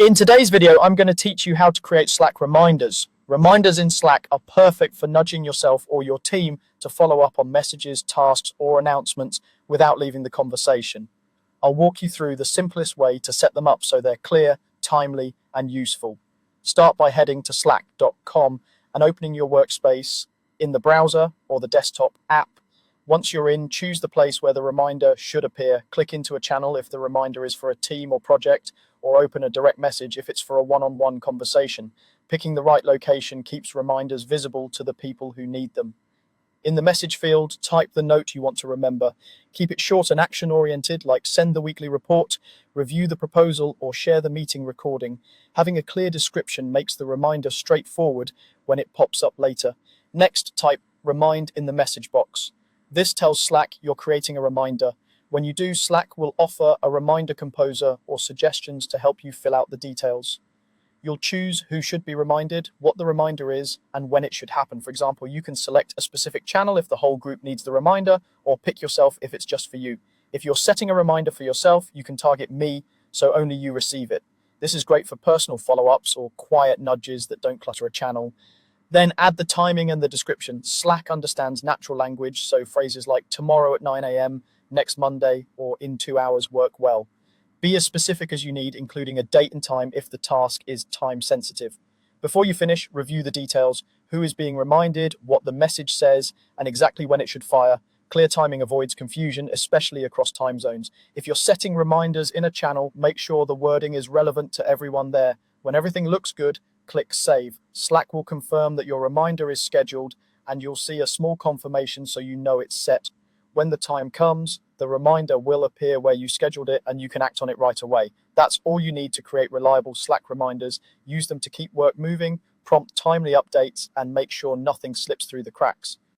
In today's video, I'm going to teach you how to create Slack reminders. Reminders in Slack are perfect for nudging yourself or your team to follow up on messages, tasks, or announcements without leaving the conversation. I'll walk you through the simplest way to set them up so they're clear, timely, and useful. Start by heading to slack.com and opening your workspace in the browser or the desktop app. Once you're in, choose the place where the reminder should appear. Click into a channel if the reminder is for a team or project, or open a direct message if it's for a one-on-one conversation. Picking the right location keeps reminders visible to the people who need them. In the message field, type the note you want to remember. Keep it short and action-oriented, like send the weekly report, review the proposal, or share the meeting recording. Having a clear description makes the reminder straightforward when it pops up later. Next, type remind in the message box. This tells Slack you're creating a reminder. When you do, Slack will offer a reminder composer or suggestions to help you fill out the details. You'll choose who should be reminded, what the reminder is, and when it should happen. For example, you can select a specific channel if the whole group needs the reminder, or pick yourself if it's just for you. If you're setting a reminder for yourself, you can target me, so only you receive it. This is great for personal follow-ups or quiet nudges that don't clutter a channel. Then add the timing and the description. Slack understands natural language, so phrases like tomorrow at 9 a.m., next Monday, or in 2 hours work well. Be as specific as you need, including a date and time if the task is time sensitive. Before you finish, review the details, who is being reminded, what the message says, and exactly when it should fire. Clear timing avoids confusion, especially across time zones. If you're setting reminders in a channel, make sure the wording is relevant to everyone there. When everything looks good, click Save. Slack will confirm that your reminder is scheduled, and you'll see a small confirmation so you know it's set. When the time comes, the reminder will appear where you scheduled it, and you can act on it right away. That's all you need to create reliable Slack reminders. Use them to keep work moving, prompt timely updates, and make sure nothing slips through the cracks.